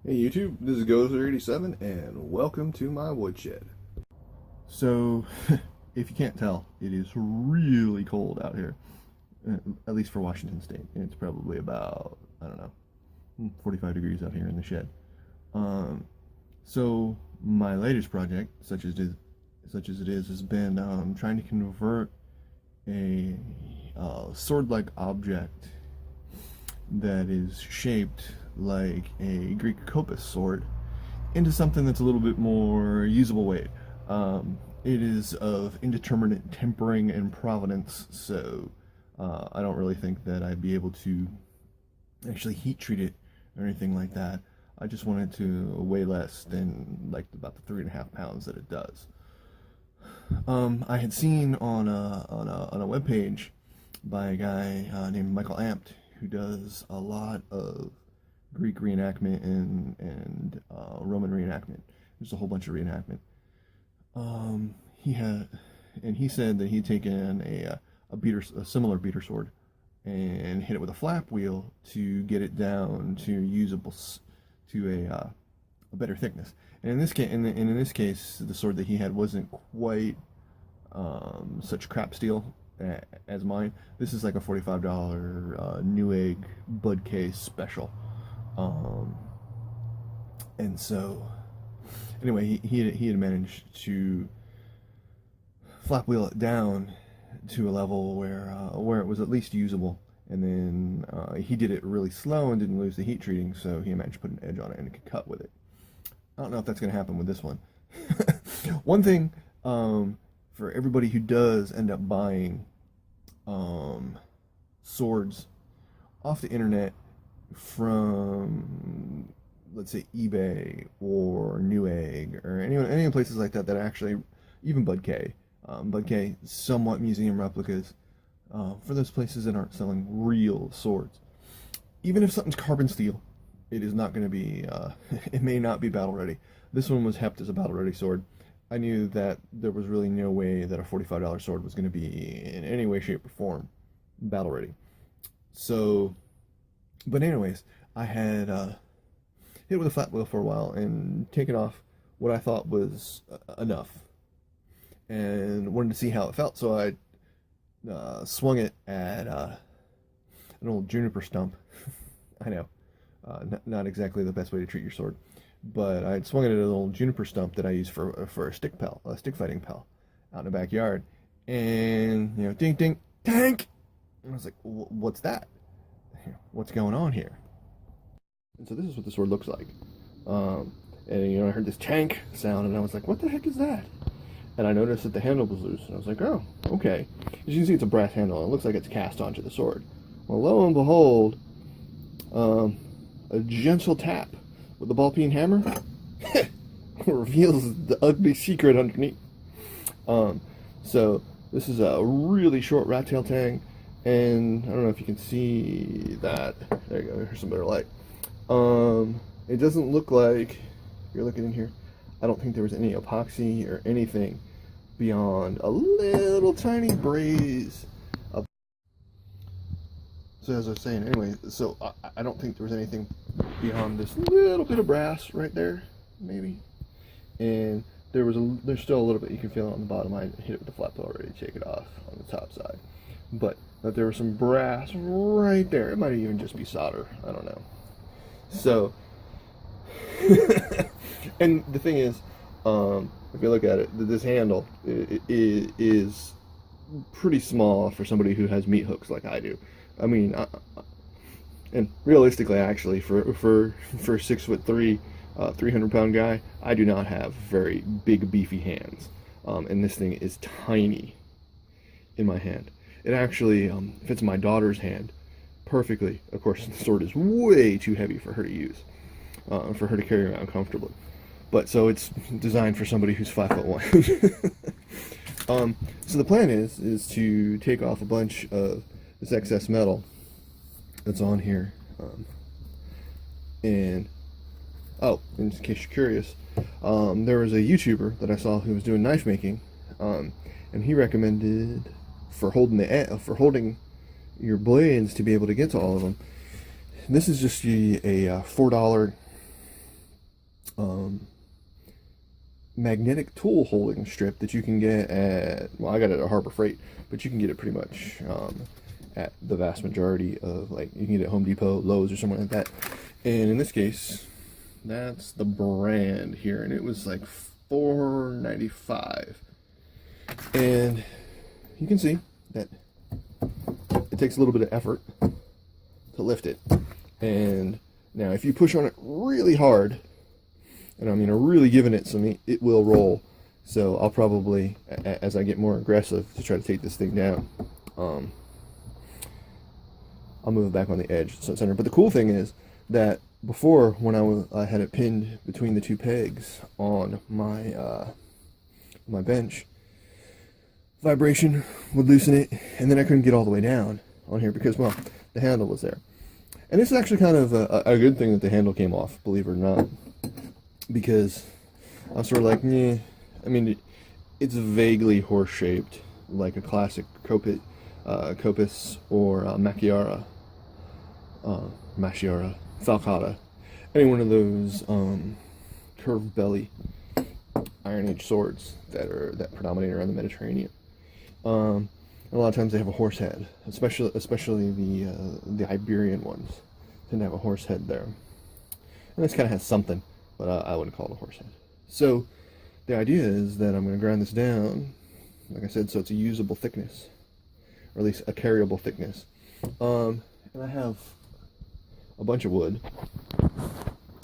Hey YouTube, this is Gozer87 and welcome to my woodshed. So, if you can't tell, it is really cold out here, at least for Washington State. It's probably about, I don't know, 45 degrees out here in the shed. Um, so my latest project, such as it is, has been trying to convert a sword-like object that is shaped like a Greek Kopis sword into something that's a little bit more usable weight. It is of indeterminate tempering and provenance, so I don't really think that I'd be able to actually heat treat it or anything like that. I just want it to weigh less than like about the 3.5 pounds that it does. I had seen on a web page by a guy named Michael Ampt, who does a lot of Greek reenactment and Roman reenactment. There's a whole bunch of reenactment. He said that he'd taken a similar beater sword, and hit it with a flap wheel to get it down to usable to a better thickness. And in this case, the sword that he had wasn't quite such crap steel as mine. This is like a $45 Newegg Bud Case special. And so, anyway, he had managed to flap wheel it down to a level where it was at least usable. And then he did it really slow and didn't lose the heat treating, so he managed to put an edge on it and could cut with it. I don't know if that's going to happen with this one. One thing for everybody who does end up buying swords off the internet from, let's say, eBay or Newegg or any places like that actually, even Bud K. Bud K, somewhat museum replicas, for those places that aren't selling real swords. Even if something's carbon steel, it is not going to be, it may not be battle ready. This one was hepped as a battle ready sword. I knew that there was really no way that a $45 sword was going to be in any way, shape, or form battle ready. So, but anyways, I had hit it with a flat wheel for a while and taken off what I thought was enough, and wanted to see how it felt. So I swung it at an old juniper stump. I know, not exactly the best way to treat your sword, but I swung it at an old juniper stump that I use for a stick fighting pal, out in the backyard, and ding ding tank. And I was like, what's that? What's going on here? And so this is what the sword looks like. And I heard this tank sound, and I was like, what the heck is that? And I noticed that the handle was loose, and I was like, oh, okay. As you can see, it's a brass handle, and it looks like it's cast onto the sword. Well, lo and behold, a gentle tap with the ball-peen hammer reveals the ugly secret underneath. So this is a really short rat tail tang, and I don't know if you can see that. There you go. Here's some better light. It doesn't look like, if you're looking in here, I don't think there was any epoxy or anything beyond a little tiny braze. So as I was saying, anyway, so I don't think there was anything beyond this little bit of brass right there, maybe. And there's still a little bit you can feel it on the bottom. I hit it with the flap wheel already to take it off on the top side. But there was some brass right there. It might even just be solder. I don't know. So, and the thing is, if you look at it, this handle is pretty small for somebody who has meat hooks like I do. I mean, and realistically, actually, for a 6'3", 300-pound guy, I do not have very big, beefy hands. And this thing is tiny in my hand. It actually fits my daughter's hand perfectly. Of course, the sword is way too heavy for her to use, for her to carry around comfortably. But so it's designed for somebody who's 5'1". So the plan is to take off a bunch of this excess metal that's on here, and in case you're curious, there was a YouTuber that I saw who was doing knife making, and he recommended for holding your blades to be able to get to all of them. This is just a $4 um, magnetic tool holding strip that you can get at, well, I got it at Harbor Freight, but you can get it pretty much at the vast majority of, like, you can get it at Home Depot, Lowe's, or somewhere like that. And in this case, that's the brand here, and it was like $4.95. And you can see that it takes a little bit of effort to lift it. And now if you push on it really hard, and I mean really giving it some, it will roll. So I'll probably, as I get more aggressive to try to take this thing down, I'll move it back on the edge, center. But the cool thing is that before, when I had it pinned between the two pegs on my my bench, vibration would loosen it, and then I couldn't get all the way down on here because, well, the handle was there. And this is actually kind of a good thing that the handle came off, believe it or not, because I was sort of like, yeah. I mean, it's vaguely horse-shaped, like a classic Kopis or Macchiara, Falcata, any one of those curved belly Iron Age swords that predominate around the Mediterranean. And a lot of times they have a horse head, especially the Iberian ones tend to have a horse head there. And this kind of has something, but I wouldn't call it a horse head. So the idea is that I'm going to grind this down, like I said, so it's a usable thickness, or at least a carryable thickness. And I have a bunch of wood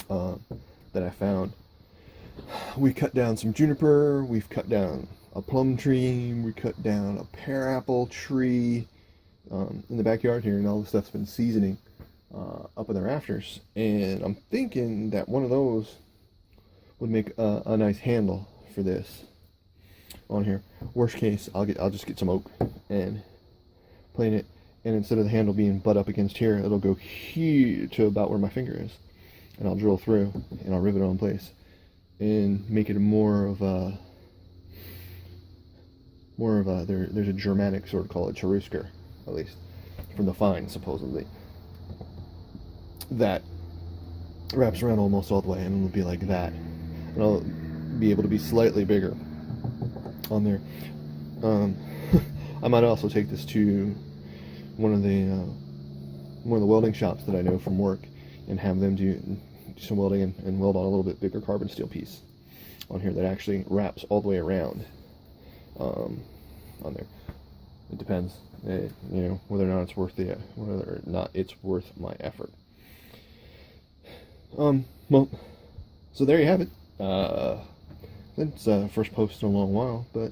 that I found. We cut down some juniper, we've cut down a plum tree, we cut down a pear apple tree in the backyard here, and all this stuff's been seasoning up in the rafters. And I'm thinking that one of those would make a nice handle for this on here. Worst case, I'll just get some oak and plane it, and instead of the handle being butt up against here, it'll go here to about where my finger is, and I'll drill through and I'll rivet it in place and make it more of a there's a Germanic sort called a cherusker, at least from the Fine, supposedly, that wraps around almost all the way, and it'll be like that, and I'll be able to be slightly bigger on there. I might also take this to one of the welding shops that I know from work and have them do some welding and weld on a little bit bigger carbon steel piece on here that actually wraps all the way around on there. It depends, whether or not it's worth my effort. Well, so there you have it. It's first post in a long while, but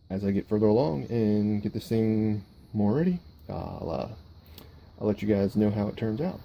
as I get further along and get this thing more ready, I'll let you guys know how it turns out.